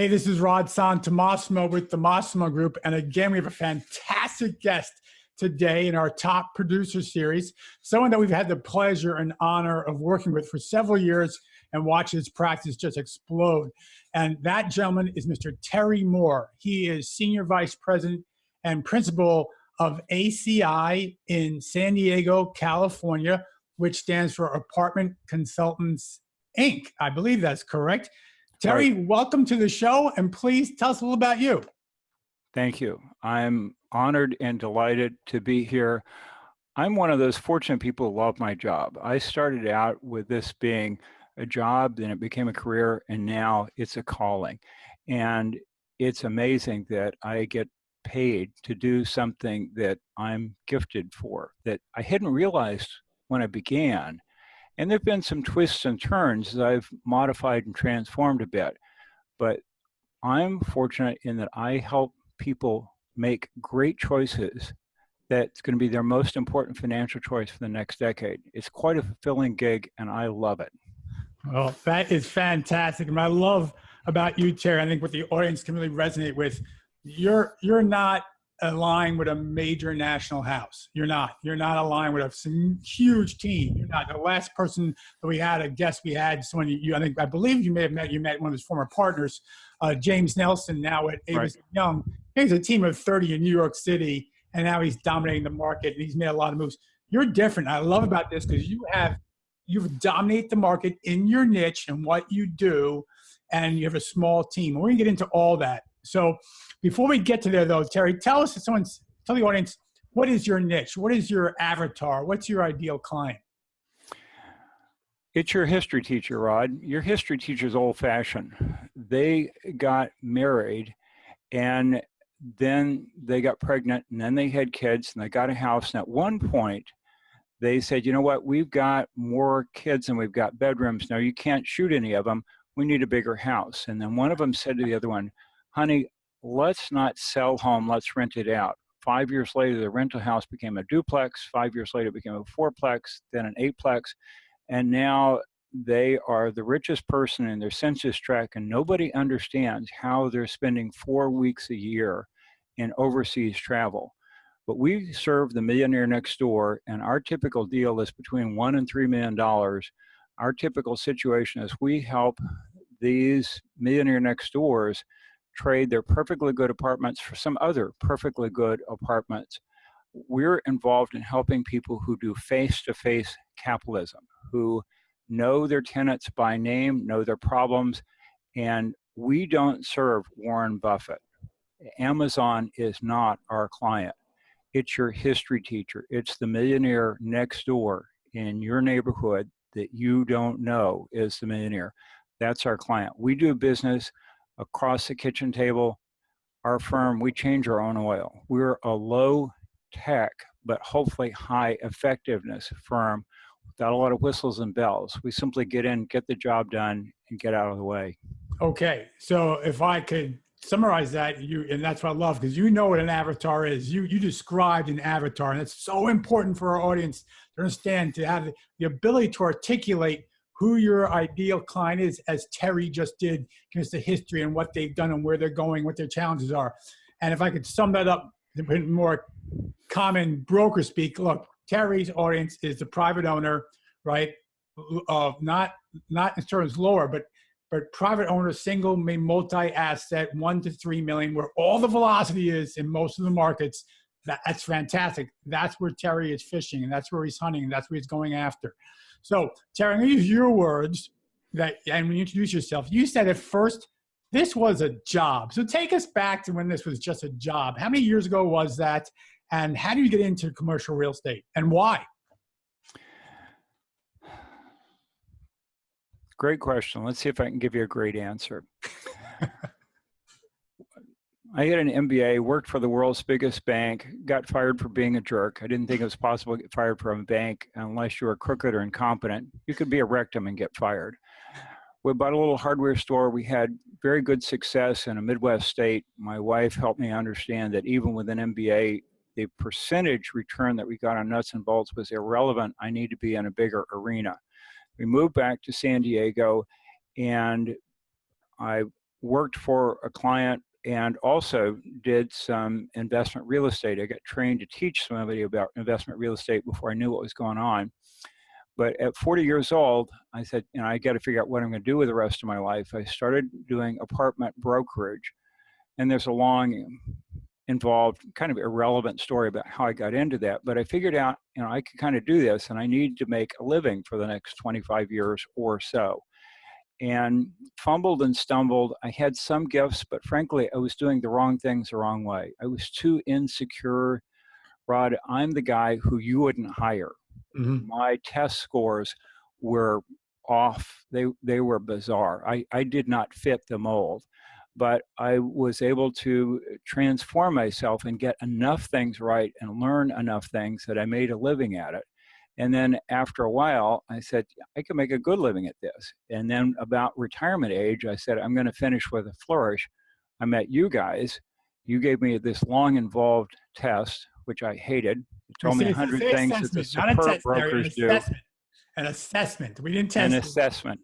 Hey, this is Rod Santomassimo with the Massimo Group. And again, we have a fantastic guest today in our top producer series, someone that we've had the pleasure and honor of working with for several years and watch his practice just explode. And that gentleman is Mr. Terry Moore. He is Senior Vice President and Principal of ACI in San Diego, California, which stands for Apartment Consultants, Inc. I believe that's correct. Terry, welcome to the show, and please tell us a little about you. Thank you. I'm honored and delighted to be here. I'm one of those fortunate people who love my job. I started out with this being a job, then it became a career, and now it's a calling. And it's amazing that I get paid to do something that I'm gifted for, that I hadn't realized when I began. And there have been some twists and turns that I've modified and transformed a bit. But I'm fortunate in that I help people make great choices that's going to be their most important financial choice for the next decade. It's quite a fulfilling gig, and I love it. Well, that is fantastic. And what I love about you, Terry, I think what the audience can really resonate with, you're not aligned with a major national house. You're not aligned with a huge team. You're not. The last person that we had, a guest we had, someone I believe you met one of his former partners, James Nelson, now at Avis Young. He has a team of 30 in New York City, and now he's dominating the market, and he's made a lot of moves. You're different. I love about this because you've dominated the market in your niche and what you do, and you have a small team. We're going to get into all that. So before we get to there, though, Terry, tell the audience, what is your niche? What is your avatar? What's your ideal client? It's your history teacher, Rod. Your history teacher's old-fashioned. They got married, and then they got pregnant, and then they had kids, and they got a house. And at one point, they said, you know what, we've got more kids than we've got bedrooms. Now, you can't shoot any of them. We need a bigger house. And then one of them said to the other one, honey, let's not sell home, let's rent it out. 5 years later, the rental house became a duplex. 5 years later, it became a fourplex, then an eightplex. And now they are the richest person in their census tract, and nobody understands how they're spending 4 weeks a year in overseas travel. But we serve the millionaire next door, and our typical deal is between $1 and $3 million. Our typical situation is we help these millionaire next doors trade their perfectly good apartments for some other perfectly good apartments. We're involved in helping people who do face-to-face capitalism, who know their tenants by name, know their problems, and we don't serve Warren Buffett. Amazon is not our client. It's your history teacher. It's the millionaire next door in your neighborhood that you don't know is the millionaire. That's our client. We do business across the kitchen table. Our firm, we change our own oil. We're a low tech, but hopefully high effectiveness firm without a lot of whistles and bells. We simply get in, get the job done, and get out of the way. Okay, so if I could summarize that, and that's what I love, because you know what an avatar is. You described an avatar, and it's so important for our audience to understand, to have the ability to articulate who your ideal client is, as Terry just did, give us the history and what they've done and where they're going, what their challenges are. And if I could sum that up in more common broker speak, look, Terry's audience is the private owner, right? Not in terms lower, but private owner, single, multi-asset, 1 to 3 million, where all the velocity is in most of the markets. That's fantastic. That's where Terry is fishing, and that's where he's hunting, and that's where he's going after. So, Terry, I'm going to use your words and when you introduce yourself, you said at first this was a job. So take us back to when this was just a job. How many years ago was that? And how did you get into commercial real estate, and why? Great question. Let's see if I can give you a great answer. I had an MBA, worked for the world's biggest bank, got fired for being a jerk. I didn't think it was possible to get fired from a bank unless you were crooked or incompetent. You could be a rectum and get fired. We bought a little hardware store. We had very good success in a Midwest state. My wife helped me understand that even with an MBA, the percentage return that we got on nuts and bolts was irrelevant. I need to be in a bigger arena. We moved back to San Diego, and I worked for a client and also did some investment real estate. I got trained to teach somebody about investment real estate before I knew what was going on. But at 40 years old, I said, I got to figure out what I'm going to do with the rest of my life. I started doing apartment brokerage. And there's a long, involved, kind of irrelevant story about how I got into that. But I figured out, I could kind of do this, and I need to make a living for the next 25 years or so. And fumbled and stumbled. I had some gifts, but frankly, I was doing the wrong things the wrong way. I was too insecure. Rod, I'm the guy who you wouldn't hire. Mm-hmm. My test scores were off. They were bizarre. I did not fit the mold, but I was able to transform myself and get enough things right and learn enough things that I made a living at it. And then after a while, I said, I can make a good living at this. And then about retirement age, I said, I'm going to finish with a flourish. I met you guys. You gave me this long, involved test, which I hated. You told me 100 things that the superb brokers do. An assessment. We didn't test.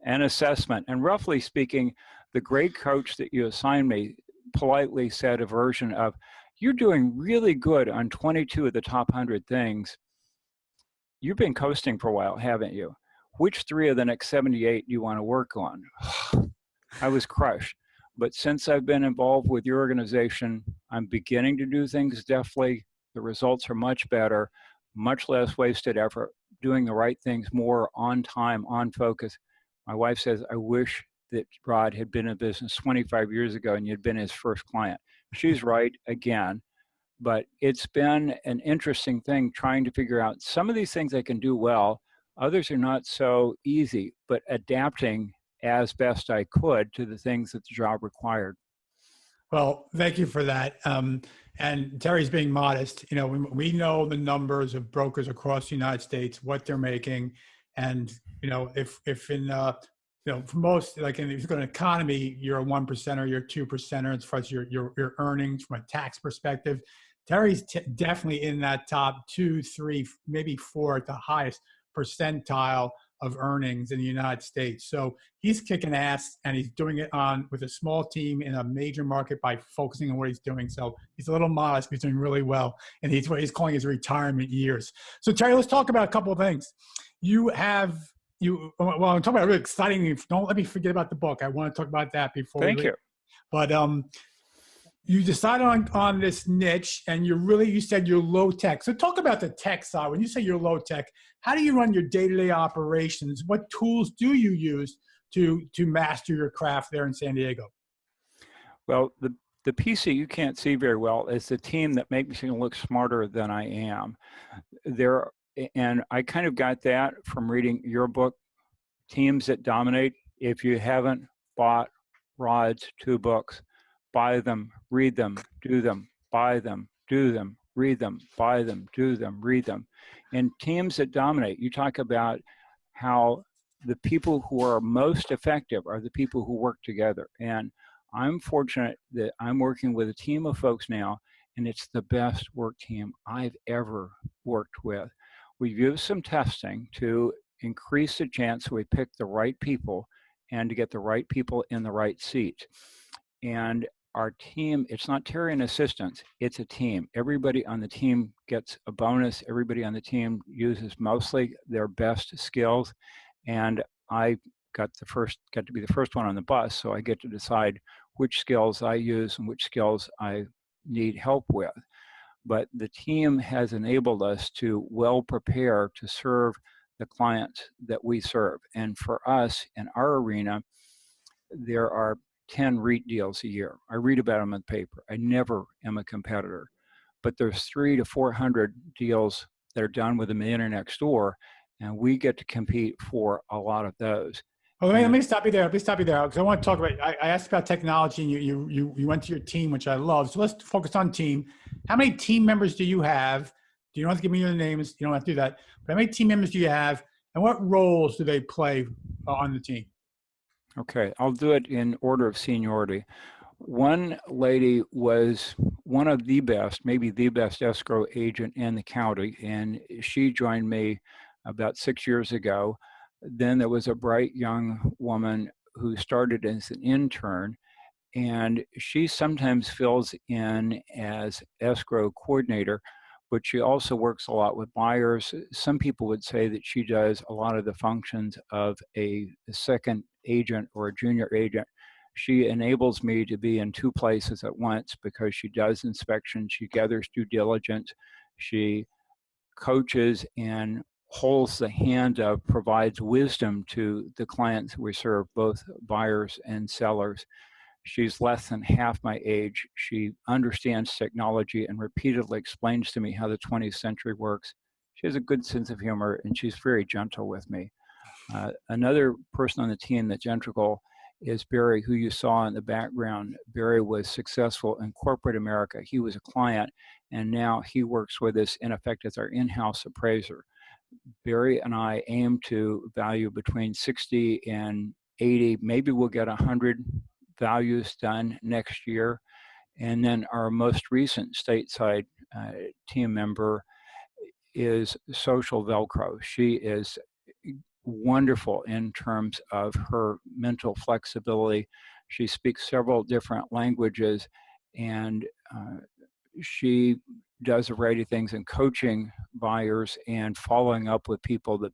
An assessment. And roughly speaking, the grade coach that you assigned me politely said a version of, you're doing really good on 22 of the top 100 things. You've been coasting for a while, haven't you? Which 3 of the next 78 do you want to work on? I was crushed. But since I've been involved with your organization, I'm beginning to do things deftly. The results are much better, much less wasted effort, doing the right things more on time, on focus. My wife says, I wish that Rod had been in business 25 years ago and you'd been his first client. She's right again. But it's been an interesting thing trying to figure out some of these things I can do well. Others are not so easy, but adapting as best I could to the things that the job required. Well, thank you for that. And Terry's being modest. We know the numbers of brokers across the United States, what they're making. And, if in, for most, like if you look at an economy, you're a 1%er, you're a 2%er as far as your earnings from a tax perspective. Terry's definitely in that top 2, 3, maybe 4 at the highest percentile of earnings in the United States. So he's kicking ass, and he's doing it with a small team in a major market by focusing on what he's doing. So he's a little modest, but he's doing really well. And he's what he's calling his retirement years. So Terry, let's talk about a couple of things. Well, I'm talking about really exciting. Don't let me forget about the book. I want to talk about that before. Thank you. But you decided on this niche, and you said you're low tech. So talk about the tech side. When you say you're low tech, how do you run your day-to-day operations? What tools do you use to master your craft there in San Diego? Well, the piece that you can't see very well is the team that makes me look smarter than I am. And I kind of got that from reading your book, Teams That Dominate. If you haven't bought Rod's 2 books, buy them, read them, do them, buy them, do them, read them, buy them, do them, read them. And Teams That Dominate, you talk about how the people who are most effective are the people who work together. And I'm fortunate that I'm working with a team of folks now, and it's the best work team I've ever worked with. We've used some testing to increase the chance we pick the right people and to get the right people in the right seats. And our team, it's not Terry and assistants, it's a team. Everybody on the team gets a bonus. Everybody on the team uses mostly their best skills. And I got to be the first one on the bus, so I get to decide which skills I use and which skills I need help with. But the team has enabled us to well prepare to serve the clients that we serve. And for us in our arena, there are 10 REIT deals a year. I read about them in the paper. I never am a competitor. But there's 300 to 400 deals that are done with a millionaire next door, and we get to compete for a lot of those. Well, let me stop you there. Because I want to talk about. I asked about technology, and you went to your team, which I love. So let's focus on team. How many team members do you have? You don't have to give me their names. You don't have to do that. But how many team members do you have, and what roles do they play on the team? Okay, I'll do it in order of seniority. One lady was one of the best, maybe the best escrow agent in the county, and she joined me about 6 years ago. Then there was a bright young woman who started as an intern, and she sometimes fills in as escrow coordinator, but she also works a lot with buyers. Some people would say that she does a lot of the functions of a second agent or a junior agent. She enables me to be in two places at once because she does inspections, she gathers due diligence, she coaches and holds the hand of, provides wisdom to the clients we serve, both buyers and sellers. She's less than half my age. She understands technology and repeatedly explains to me how the 20th century works. She has a good sense of humor, and she's very gentle with me. Another person on the team that's integral is Barry, who you saw in the background. Barry was successful in corporate America. He was a client, and now he works with us, in effect, as our in-house appraiser. Barry and I aim to value between 60 and 80, maybe we'll get 100 values done next year. And then our most recent stateside team member is Social Velcro. She is wonderful in terms of her mental flexibility. She speaks several different languages, and she does a variety of things in coaching buyers and following up with people that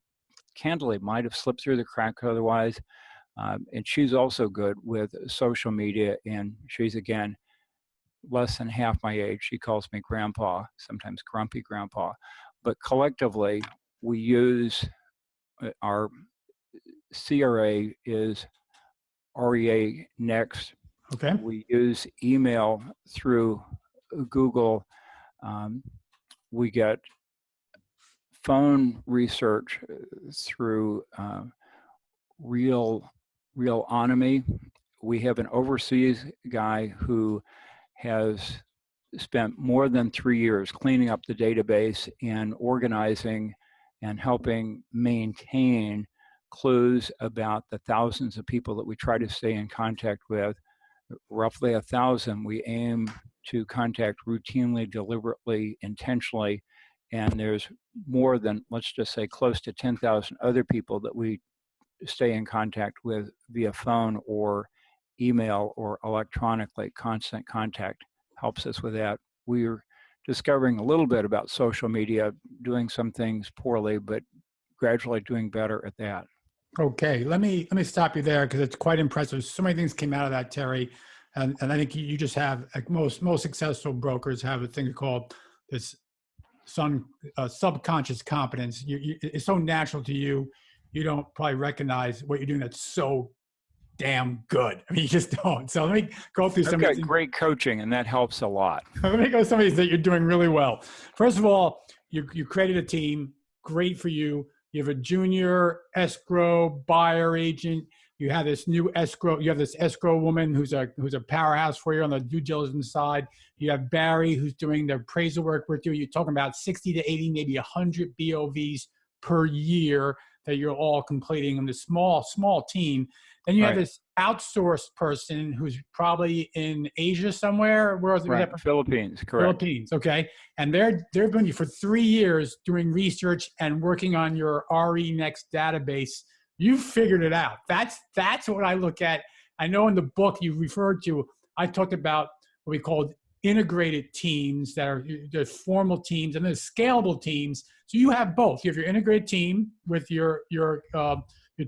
candidly might have slipped through the cracks otherwise. And she's also good with social media, and she's, again, less than half my age. She calls me grandpa, sometimes grumpy grandpa. But collectively, we use our CRA is REA Next. Okay. We use email through Google. We get phone research through Realonomy. We have an overseas guy who has spent more than 3 years cleaning up the database and organizing and helping maintain clues about the thousands of people that we try to stay in contact with. Roughly 1,000 we aim to contact routinely, deliberately, intentionally, and there's more than, let's just say, close to 10,000 other people that we stay in contact with via phone or email or electronically. Constant contact helps us with that. We're discovering a little bit about social media, doing some things poorly, but gradually doing better at that. Okay, let me stop you there because it's quite impressive. So many things came out of that, Terry, and I think you just have, like most successful brokers have a thing called this subconscious competence. It's so natural to you, you don't probably recognize what you're doing that's so damn good. I mean, you just don't. So let me go through some. I've got great coaching, and that helps a lot. Let me go through some of these that you're doing really well. First of all, you created a team. Great for you. You have a junior escrow buyer agent. You have this new escrow. You have this escrow woman who's a powerhouse for you on the due diligence side. You have Barry who's doing the appraisal work with you. You're talking about 60 to 80, maybe 100 BOVs per year that you're all completing in this small team. Then you have this outsourced person who's probably in Asia somewhere. Where else? Right. Philippines, correct. Philippines, okay. And they've been you for 3 years doing research and working on your RE Next database. You figured it out. That's what I look at. I know in the book you referred to, I talked about what we called integrated teams that are the formal teams and then scalable teams. So you have both. You have your integrated team with your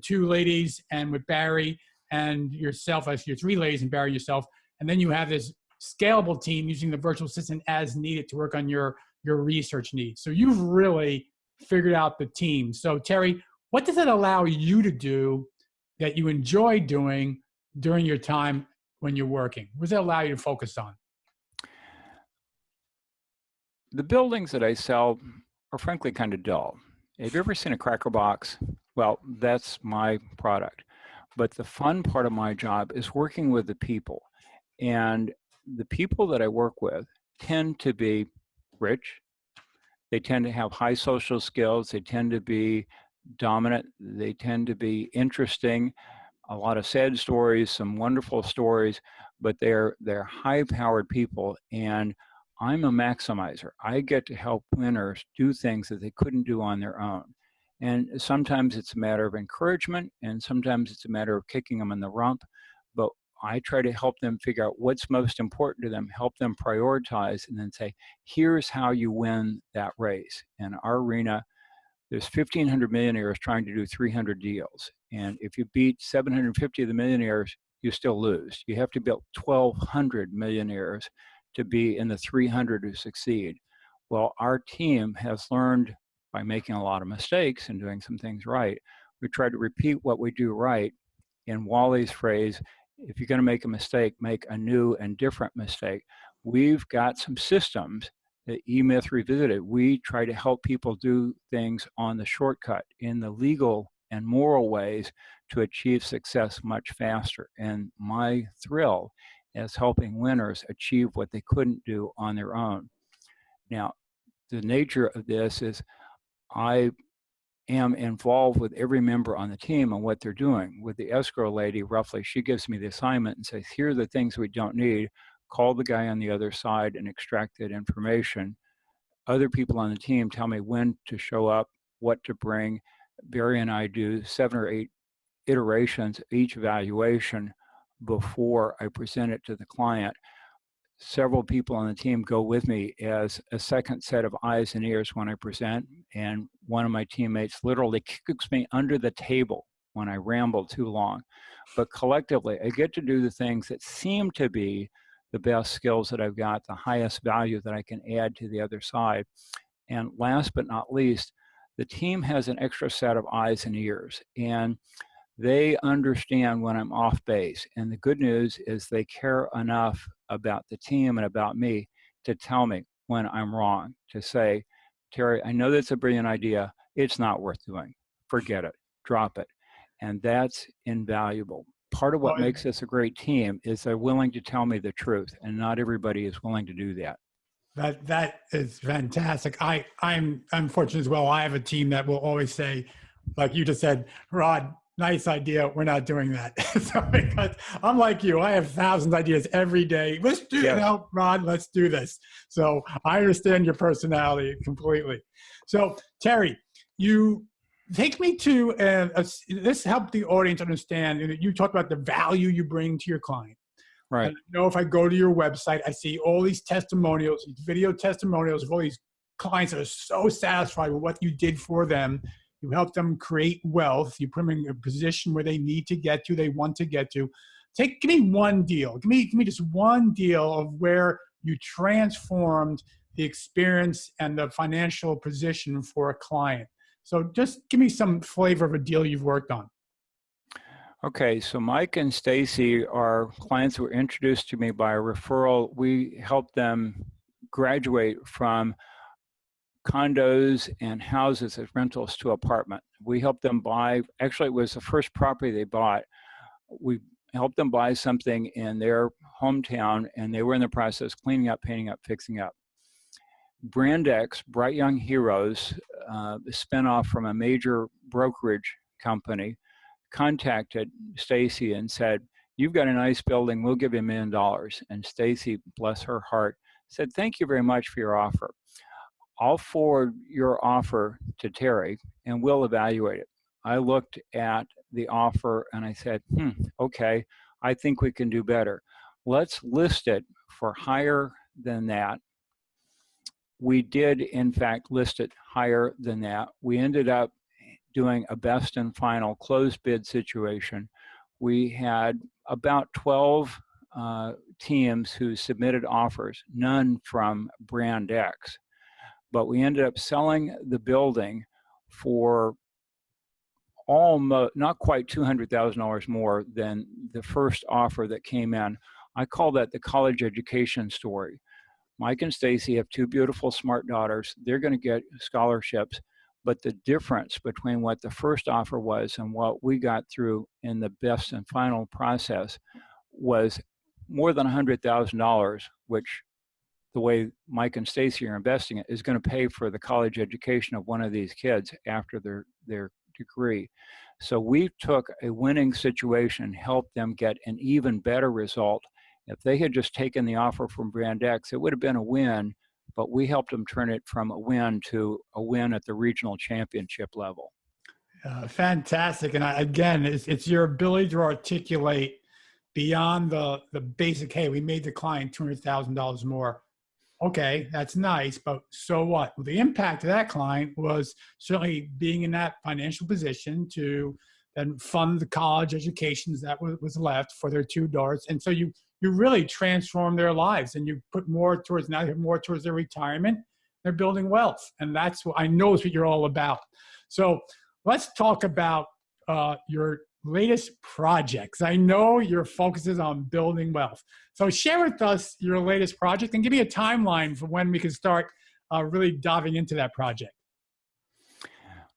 two ladies and with Barry and yourself, as your 3 ladies and Barry yourself. And then you have this scalable team using the virtual assistant as needed to work on your research needs. So you've really figured out the team. So Terry, what does it allow you to do that you enjoy doing during your time when you're working? What does it allow you to focus on? The buildings that I sell are frankly kind of dull. Have you ever seen a cracker box? Well, that's my product. But the fun part of my job is working with the people. And the people that I work with tend to be rich. They tend to have high social skills. They tend to be dominant. They tend to be interesting. A lot of sad stories, some wonderful stories, but they're high-powered people. And I'm a maximizer. I get to help winners do things that they couldn't do on their own. And sometimes it's a matter of encouragement, and sometimes it's a matter of kicking them in the rump. But I try to help them figure out what's most important to them, help them prioritize, and then say, here's how you win that race. In our arena, there's 1,500 millionaires trying to do 300 deals. And if you beat 750 of the millionaires, you still lose. You have to beat 1,200 millionaires to be in the 300 to succeed. Well, our team has learned by making a lot of mistakes and doing some things right. We try to repeat what we do right. In Wally's phrase, if you're going to make a mistake, make a new and different mistake. We've got some systems that E-Myth Revisited. We try to help people do things on the shortcut in the legal and moral ways to achieve success much faster. And my thrill is helping winners achieve what they couldn't do on their own. Now, the nature of this is I am involved with every member on the team and what they're doing. With the escrow lady, roughly, she gives me the assignment and says, here are the things we don't need. Call the guy on the other side and extract that information. Other people on the team tell me when to show up, what to bring. Barry and I do 7 or 8 iterations, each evaluation before I present it to the client. Several people on the team go with me as a second set of eyes and ears when I present, and one of my teammates literally kicks me under the table when I ramble too long. But collectively, I get to do the things that seem to be the best skills that I've got, the highest value that I can add to the other side. And last but not least, the team has an extra set of eyes and ears, and they understand when I'm off base. And the good news is they care enough about the team and about me to tell me when I'm wrong, to say, Terry, I know that's a brilliant idea. It's not worth doing. Forget it. Drop it. And that's invaluable. Part of what makes us a great team is they're willing to tell me the truth, and not everybody is willing to do that. That is fantastic. I'm fortunate as well. I have a team that will always say, like you just said, Rod, nice idea. We're not doing that. So because I'm like you, I have thousands of ideas every day. Let's do it now, Rod. Let's do this. So I understand your personality completely. So Terry, you take me to this helped the audience understand. You talked about the value you bring to your client. Right. And I know if I go to your website, I see all these testimonials, these video testimonials of all these clients that are so satisfied with what you did for them. You help them create wealth. You put them in a position where they need to get to, they want to get to. Give me one deal. Give me just one deal of where you transformed the experience and the financial position for a client. So just give me some flavor of a deal you've worked on. Okay, so Mike and Stacy are clients who were introduced to me by a referral. We helped them graduate from condos and houses as rentals to apartment. We helped them buy, actually it was the first property they bought. We helped them buy something in their hometown, and they were in the process cleaning up, painting up, fixing up. Brand X, Bright Young Heroes, a spinoff from a major brokerage company, contacted Stacy and said, you've got a nice building, we'll give you $1 million. And Stacy, bless her heart, said, thank you very much for your offer. I'll forward your offer to Terry and we'll evaluate it. I looked at the offer and I said, okay, I think we can do better. Let's list it for higher than that. We did, in fact, list it higher than that. We ended up doing a best and final closed bid situation. We had about 12 teams who submitted offers, none from Brand X. But we ended up selling the building for almost, not quite $200,000 more than the first offer that came in. I call that the college education story. Mike and Stacy have 2 beautiful, smart daughters. They're going to get scholarships. But the difference between what the first offer was and what we got through in the best and final process was more than $100,000, which the way Mike and Stacy are investing it is going to pay for the college education of one of these kids after their degree. So we took a winning situation, helped them get an even better result. If they had just taken the offer from Brand X, it would have been a win, but we helped them turn it from a win to a win at the regional championship level. Fantastic. And again, it's your ability to articulate beyond the basic, hey, we made the client $200,000 more. Okay, that's nice, but so what? Well, the impact of that client was certainly being in that financial position to then fund the college educations that was left for their two daughters. And so you really transform their lives, and you put more towards, now more towards their retirement. They're building wealth, and that's what I know is what you're all about. So let's talk about your latest projects. I know your focus is on building wealth. So share with us your latest project and give me a timeline for when we can start really diving into that project.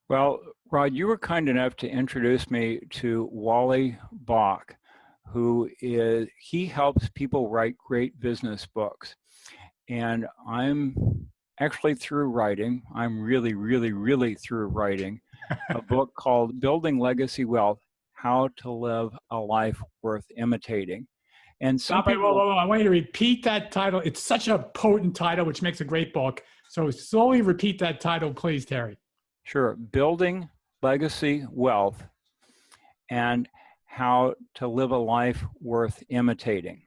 Well, Rod, you were kind enough to introduce me to Wally Bach, he helps people write great business books. And I'm actually through writing. I'm really, really, really through writing a book called Building Legacy Wealth: How to Live a Life Worth Imitating. And some people, whoa. I want you to repeat that title. It's such a potent title, which makes a great book. So slowly repeat that title, please, Terry. Sure. Building Legacy Wealth and How to Live a Life Worth Imitating.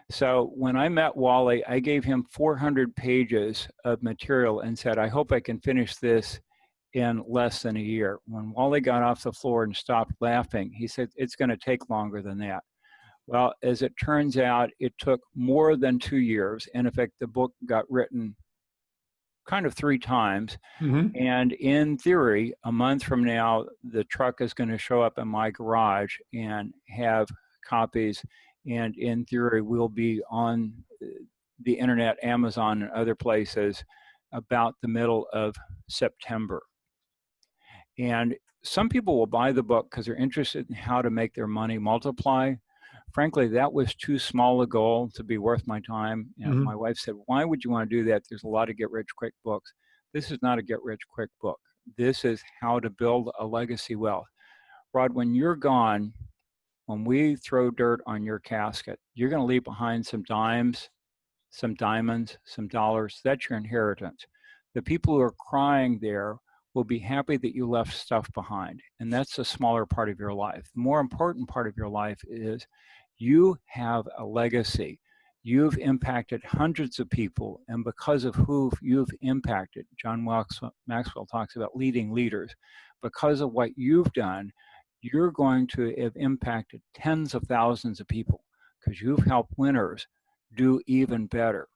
So when I met Wally, I gave him 400 pages of material and said, I hope I can finish this in less than a year. When Wally got off the floor and stopped laughing, he said, it's going to take longer than that. Well, as it turns out, it took more than 2 years. And in fact, the book got written kind of 3 times. Mm-hmm. And in theory, a month from now, the truck is going to show up in my garage and have copies. And in theory, we'll be on the internet, Amazon, and other places about the middle of September. And some people will buy the book because they're interested in how to make their money multiply. Frankly, that was too small a goal to be worth my time. You know, my wife said, why would you want to do that? There's a lot of get-rich-quick books. This is not a get-rich-quick book. This is how to build a legacy wealth. Rod, when you're gone, when we throw dirt on your casket, you're going to leave behind some dimes, some diamonds, some dollars. That's your inheritance. The people who are crying there will be happy that you left stuff behind. And that's the smaller part of your life. The more important part of your life is you have a legacy. You've impacted hundreds of people, and because of who you've impacted, John Maxwell talks about leading leaders. Because of what you've done, you're going to have impacted tens of thousands of people because you've helped winners do even better.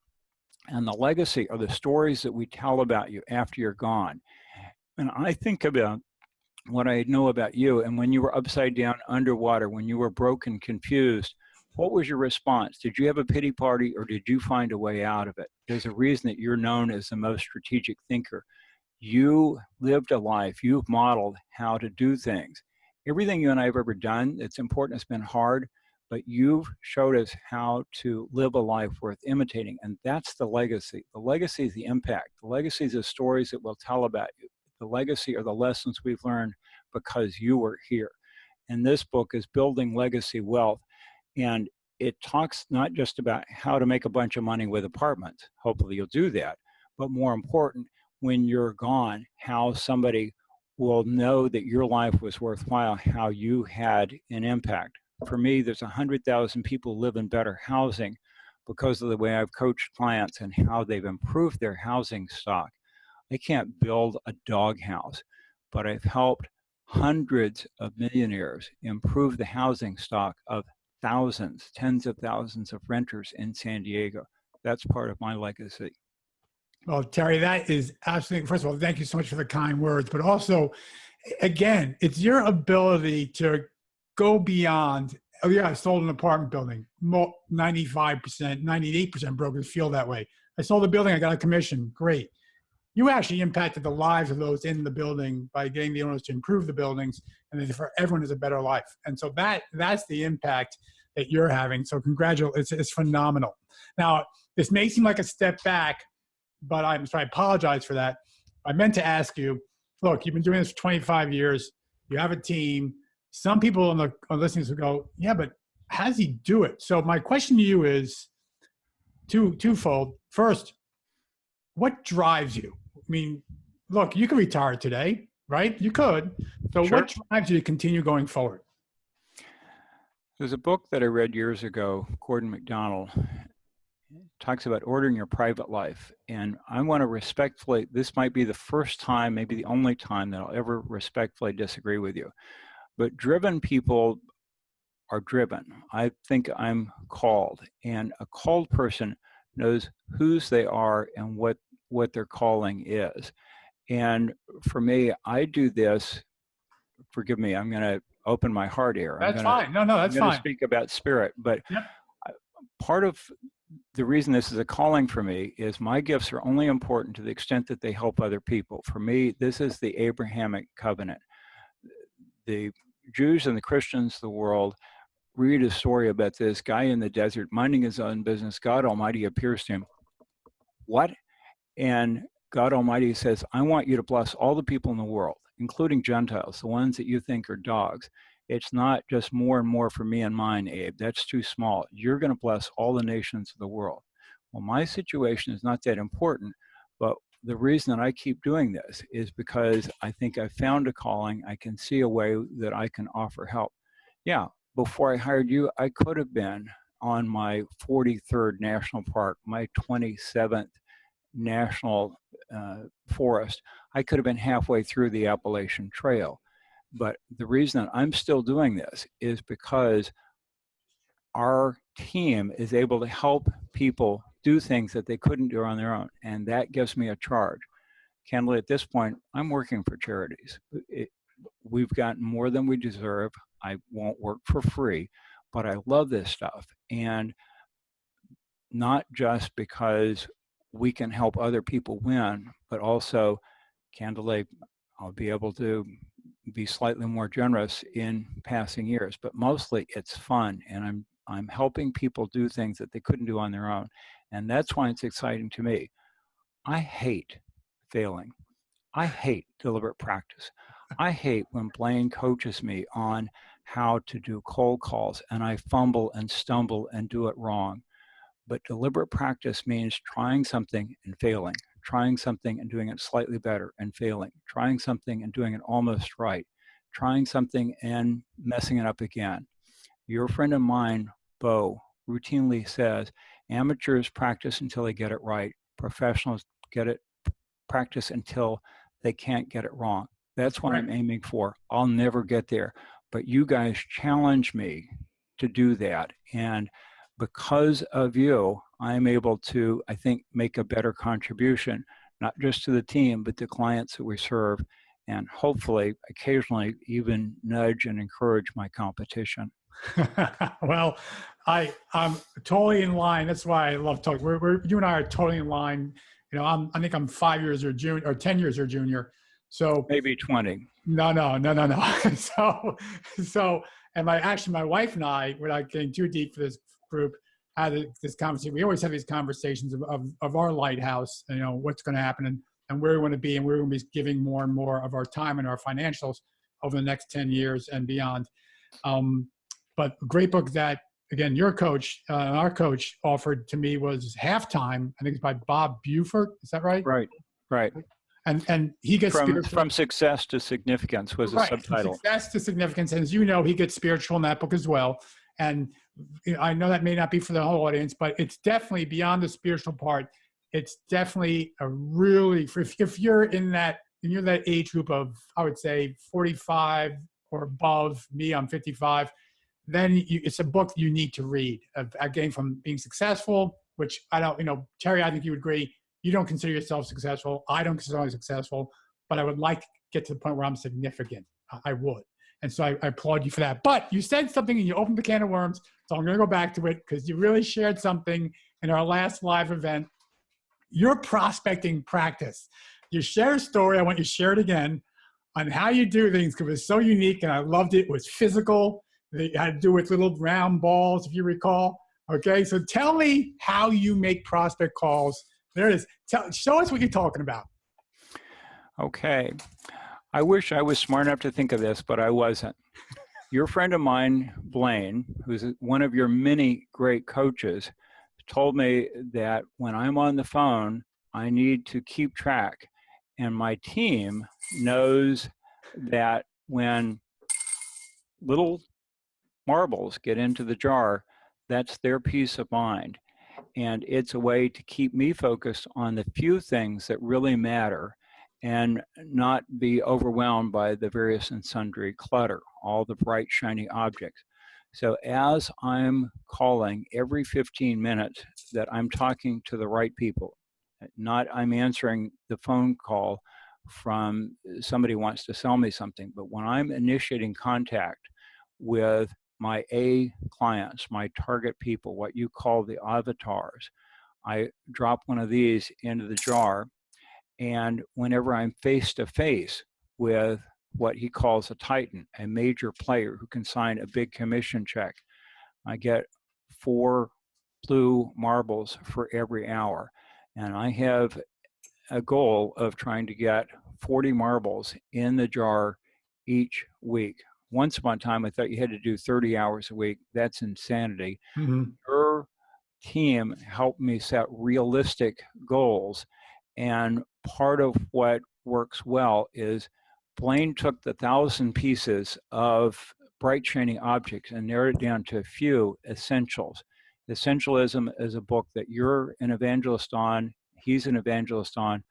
And the legacy are the stories that we tell about you after you're gone. And I think about what I know about you, and when you were upside down underwater, when you were broken, confused, what was your response? Did you have a pity party, or did you find a way out of it? There's a reason that you're known as the most strategic thinker. You lived a life. You've modeled how to do things. Everything you and I have ever done that's important has been hard, but you've showed us how to live a life worth imitating, and that's the legacy. The legacy is the impact. The legacy is the stories that we'll tell about you. The legacy are the lessons we've learned because you were here. And this book is Building Legacy Wealth. And it talks not just about how to make a bunch of money with apartments. Hopefully you'll do that. But more important, when you're gone, how somebody will know that your life was worthwhile, how you had an impact. For me, there's 100,000 people live in better housing because of the way I've coached clients and how they've improved their housing stock. I can't build a doghouse, but I've helped hundreds of millionaires improve the housing stock of thousands, tens of thousands of renters in San Diego. That's part of my legacy. Well, Terry, that is absolutely, first of all, thank you so much for the kind words, but also, again, it's your ability to go beyond, oh yeah, I sold an apartment building. 95%, 98% brokers feel that way. I sold a building, I got a commission, great. You actually impacted the lives of those in the building by getting the owners to improve the buildings, and then for everyone is a better life. And so that's the impact that you're having. So congratulations, it's phenomenal. Now, this may seem like a step back, but I apologize for that. I meant to ask you, look, you've been doing this for 25 years. You have a team. Some people on the listeners will go, yeah, but how does he do it? So my question to you is twofold. First, what drives you? I mean, look, you can retire today, right? You could. So Sure. What drives you to continue going forward? There's a book that I read years ago, Gordon MacDonald, talks about ordering your private life. And I want to respectfully, this might be the first time, maybe the only time that I'll ever respectfully disagree with you. But driven people are driven. I think I'm called, and a called person knows whose they are and what their calling is. And for me, I do this, forgive me, I'm going to open my heart here. That's fine. No, no, I'm that's going to fine. speak about spirit, but Yep. part of the reason this is a calling for me is my gifts are only important to the extent that they help other people. For me, this is the Abrahamic covenant. The Jews and the Christians of the world read a story about this guy in the desert minding his own business. God Almighty appears to him. What? And God Almighty says, I want you to bless all the people in the world, including Gentiles, the ones that you think are dogs. It's not just more and more for me and mine, Abe. That's too small. You're going to bless all the nations of the world. Well, my situation is not that important, but the reason that I keep doing this is because I think I've found a calling. I can see a way that I can offer help. Yeah, before I hired you, I could have been on my 43rd national park, my 27th national forest. I could have been halfway through the Appalachian Trail. But the reason that I'm still doing this is because our team is able to help people do things that they couldn't do on their own. And that gives me a charge. Candidly, at this point, I'm working for charities. We've gotten more than we deserve. I won't work for free, but I love this stuff. And not just because we can help other people win, but also, candidly, I'll be able to be slightly more generous in passing years. But mostly, it's fun, and I'm helping people do things that they couldn't do on their own, and that's why it's exciting to me. I hate failing. I hate deliberate practice. I hate when Blaine coaches me on how to do cold calls, and I fumble and stumble and do it wrong. But deliberate practice means trying something and failing, trying something and doing it slightly better and failing, trying something and doing it almost right, trying something and messing it up again. Your friend of mine, Bo, routinely says, amateurs practice until they get it right. Professionals practice until they can't get it wrong. That's what I'm aiming for. I'll never get there. But you guys challenge me to do that. And because of you, I'm able to, I think, make a better contribution, not just to the team, but to clients that we serve, and hopefully, occasionally, even nudge and encourage my competition. Well, I'm totally in line. That's why I love talking. You and I are totally in line. You know, I think I'm 5 years or junior, or 10 years or junior. So maybe 20. No. And my wife and I, without getting too deep for this group, had this conversation. We always have these conversations of our lighthouse, you know, what's going to happen and where we want to be, and where we're going to be giving more and more of our time and our financials over the next 10 years and beyond. But a great book that, again, your coach, our coach offered to me was Halftime. I think it's by Bob Buford. Is that right? Right. And he gets from success to significance was a subtitle. From success to significance, and as you know, he gets spiritual in that book as well. And I know that may not be for the whole audience, but it's definitely beyond the spiritual part. It's definitely a really, if you're in that age group of, I would say 45 or above. Me, I'm 55. Then it's a book you need to read. Again, from being successful, which I don't, Terry, I think you would agree. You don't consider yourself successful. I don't consider myself successful, but I would like to get to the point where I'm significant. I would. And so I applaud you for that. But you said something and you opened the can of worms. So I'm going to go back to it because you really shared something in our last live event. Your prospecting practice. You shared a story. I want you to share it again on how you do things because it was so unique and I loved it. It was physical. It had to do with little round balls, if you recall. Okay, so tell me how you make prospect calls. There it is. Show us what you're talking about. Okay. I wish I was smart enough to think of this, but I wasn't. Your friend of mine, Blaine, who's one of your many great coaches, told me that when I'm on the phone, I need to keep track. And my team knows that when little marbles get into the jar, that's their peace of mind. And it's a way to keep me focused on the few things that really matter and not be overwhelmed by the various and sundry clutter, all the bright, shiny objects. So as I'm calling every 15 minutes, that I'm talking to the right people, not I'm answering the phone call from somebody who wants to sell me something, but when I'm initiating contact with my A clients, my target people, what you call the avatars, I drop one of these into the jar, and whenever I'm face to face with what he calls a titan, a major player who can sign a big commission check, I get 4 blue marbles for every hour. And I have a goal of trying to get 40 marbles in the jar each week. Once upon a time, I thought you had to do 30 hours a week. That's insanity. Mm-hmm. Your team helped me set realistic goals. And part of what works well is Blaine took the 1,000 pieces of bright, shiny objects and narrowed it down to a few essentials. Essentialism is a book that you're an evangelist on, he's an evangelist on.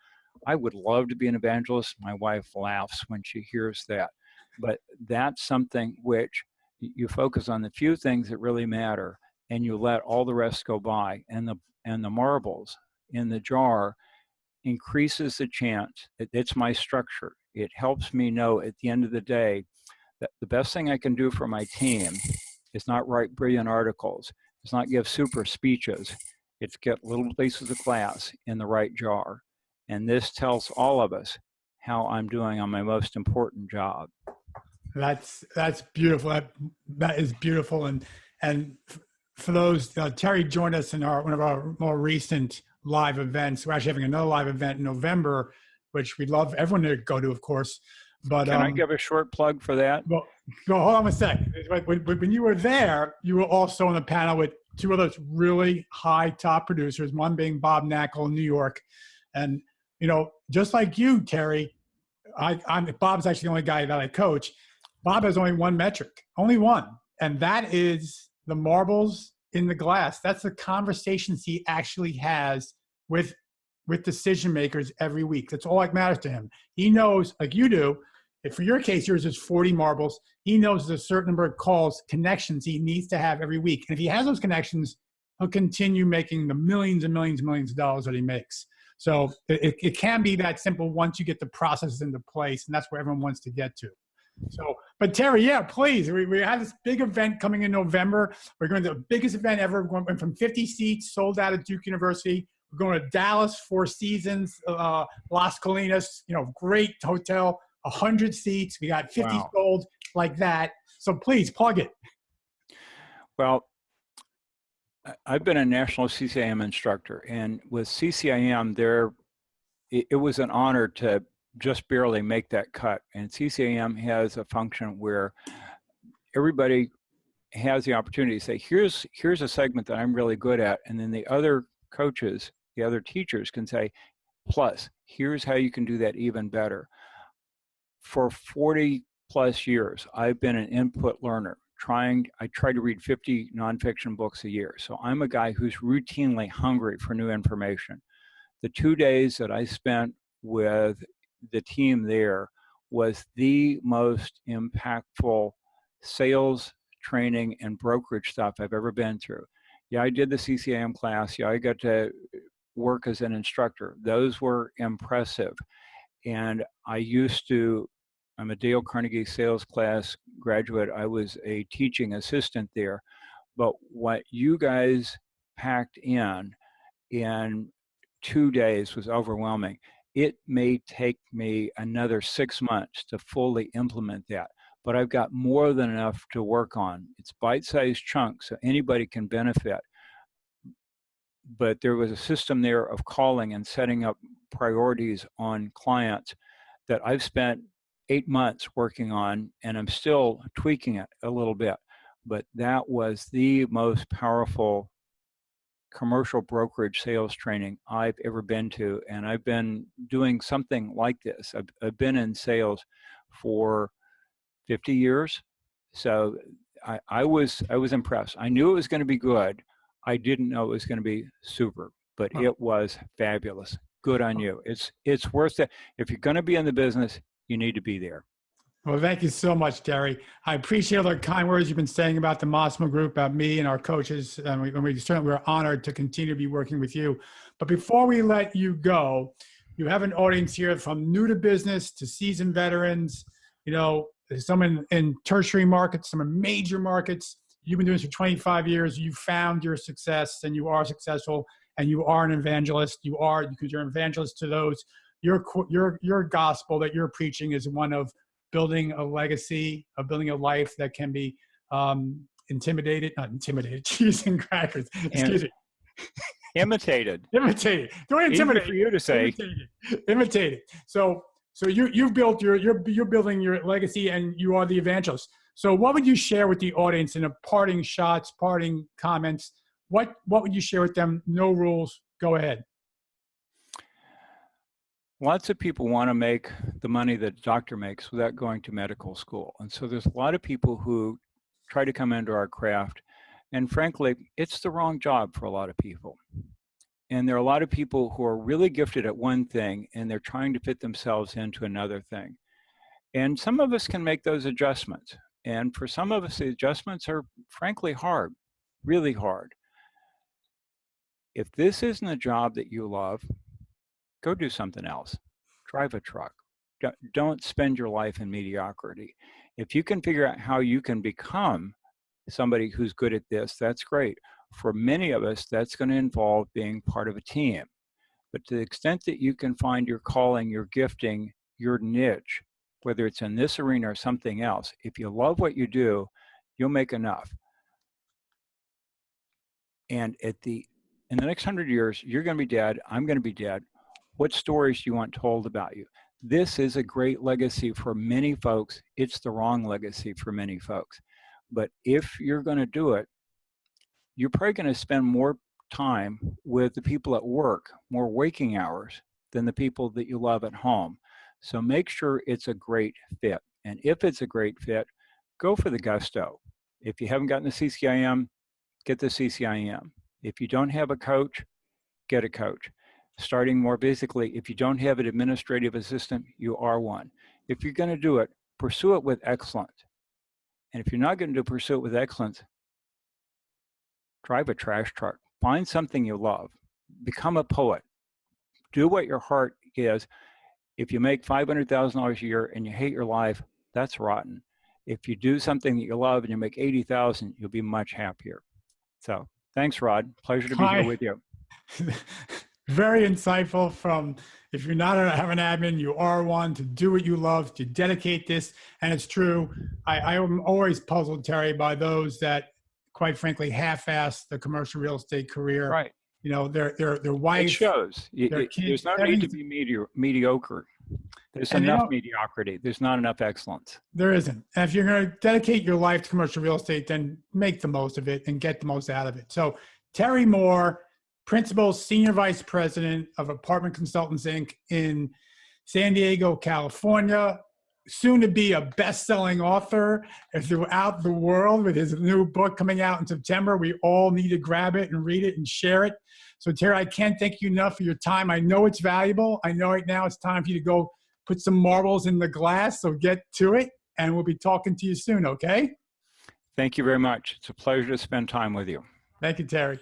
I would love to be an evangelist. My wife laughs when she hears that. But that's something which you focus on the few things that really matter, and you let all the rest go by. And the marbles in the jar increases the chance. It's my structure. It helps me know at the end of the day that the best thing I can do for my team is not write brilliant articles, it's not give super speeches, it's get little pieces of glass in the right jar. And this tells all of us how I'm doing on my most important job. That's beautiful. That is beautiful. And for those, Terry joined us in one of our more recent live events. We're actually having another live event in November, which we'd love everyone to go to, of course. But can I give a short plug for that? Well, hold on a sec. When you were there, you were also on the panel with 2 other really high top producers. One being Bob Knackel in New York, and just like you, Terry, Bob's actually the only guy that I coach. Bob has only one metric, only one, and that is the marbles in the glass. That's the conversations he actually has with decision makers every week. That's all that matters to him. He knows, like you do, if for your case, yours is 40 marbles, he knows there's a certain number of calls, connections he needs to have every week. And if he has those connections, he'll continue making the millions and millions and millions of dollars that he makes. So it can be that simple once you get the processes into place, and that's where everyone wants to get to. So, but Terry, yeah, please. We have this big event coming in November. We're going to the biggest event ever. We're going from 50 seats sold out at Duke University. We're going to Dallas, 4 Seasons, Las Colinas, great hotel, 100 seats. We got 50 sold like that. So please plug it. Well, I've been a national CCIM instructor, and with CCIM, it was an honor to just barely make that cut. And CCIM has a function where everybody has the opportunity to say, here's a segment that I'm really good at, and then the other coaches, the other teachers can say, plus, here's how you can do that even better. For 40 plus years, I've been an input learner. I try to read 50 nonfiction books a year. So I'm a guy who's routinely hungry for new information. The 2 days that I spent with the team there was the most impactful sales training and brokerage stuff I've ever been through. Yeah, I did the CCIM class. Yeah, I got to work as an instructor. Those were impressive. And I'm a Dale Carnegie sales class graduate. I was a teaching assistant there. But what you guys packed in 2 days was overwhelming. It may take me another 6 months to fully implement that, but I've got more than enough to work on. It's bite-sized chunks, so anybody can benefit. But there was a system there of calling and setting up priorities on clients that I've spent 8 months working on, and I'm still tweaking it a little bit. But that was the most powerful commercial brokerage sales training I've ever been to. And I've been doing something like this. I've been in sales for 50 years. So I was impressed. I knew it was going to be good. I didn't know it was going to be super, but it was fabulous. Good on you. It's worth it. If you're going to be in the business, you need to be there. Well, thank you so much, Terry. I appreciate all the kind words you've been saying about the Mossimo Group, about me and our coaches. And we're honored to continue to be working with you. But before we let you go, you have an audience here from new to business to seasoned veterans, some in tertiary markets, some in major markets. You've been doing this for 25 years. You found your success and you are successful and you are an evangelist. Because you're an evangelist to those. Your gospel that you're preaching is one of building a legacy, of building a life that can be cheese and crackers. Excuse me. Imitated. Imitated. Don't intimidate. Easy for you to say. Imitated. So you've built you're building your legacy, and you are the evangelist. So what would you share with the audience in a parting shots, parting comments? What would you share with them? No rules. Go ahead. Lots of people want to make the money that a doctor makes without going to medical school. And so there's a lot of people who try to come into our craft. And frankly, it's the wrong job for a lot of people. And there are a lot of people who are really gifted at one thing, and they're trying to fit themselves into another thing. And some of us can make those adjustments. And for some of us, the adjustments are frankly hard, really hard. If this isn't a job that you love, go do something else. Drive a truck. Don't spend your life in mediocrity. If you can figure out how you can become somebody who's good at this, that's great. For many of us, that's going to involve being part of a team. But to the extent that you can find your calling, your gifting, your niche, whether it's in this arena or something else, if you love what you do, you'll make enough. And in the next 100 years, you're going to be dead. I'm going to be dead. What stories do you want told about you? This is a great legacy for many folks. It's the wrong legacy for many folks. But if you're going to do it, you're probably going to spend more time with the people at work, more waking hours, than the people that you love at home. So make sure it's a great fit. And if it's a great fit, go for the gusto. If you haven't gotten the CCIM, get the CCIM. If you don't have a coach, get a coach. Starting more basically, if you don't have an administrative assistant, you are one. If you're going to do it, pursue it with excellence. And if you're not going to pursue it with excellence, drive a trash truck. Find something you love. Become a poet. Do what your heart is. If you make $500,000 a year and you hate your life, that's rotten. If you do something that you love and you make $80,000, you'll be much happier. So thanks, Rod. Pleasure to be here with you. Very insightful. From if you're not have an admin, you are one. To do what you love, to dedicate this, and it's true. I am always puzzled, Terry, by those that, quite frankly, half-ass the commercial real estate career. Right. Their wife. It shows. There's no need to be mediocre. There's enough mediocrity. There's not enough excellence. There isn't. And if you're going to dedicate your life to commercial real estate, then make the most of it and get the most out of it. So Terry Moore, Principal Senior Vice President of Apartment Consultants, Inc. in San Diego, California, soon to be a best-selling author throughout the world with his new book coming out in September. We all need to grab it and read it and share it. So Terry, I can't thank you enough for your time. I know it's valuable. I know right now it's time for you to go put some marbles in the glass, so get to it, and we'll be talking to you soon, okay? Thank you very much. It's a pleasure to spend time with you. Thank you, Terry.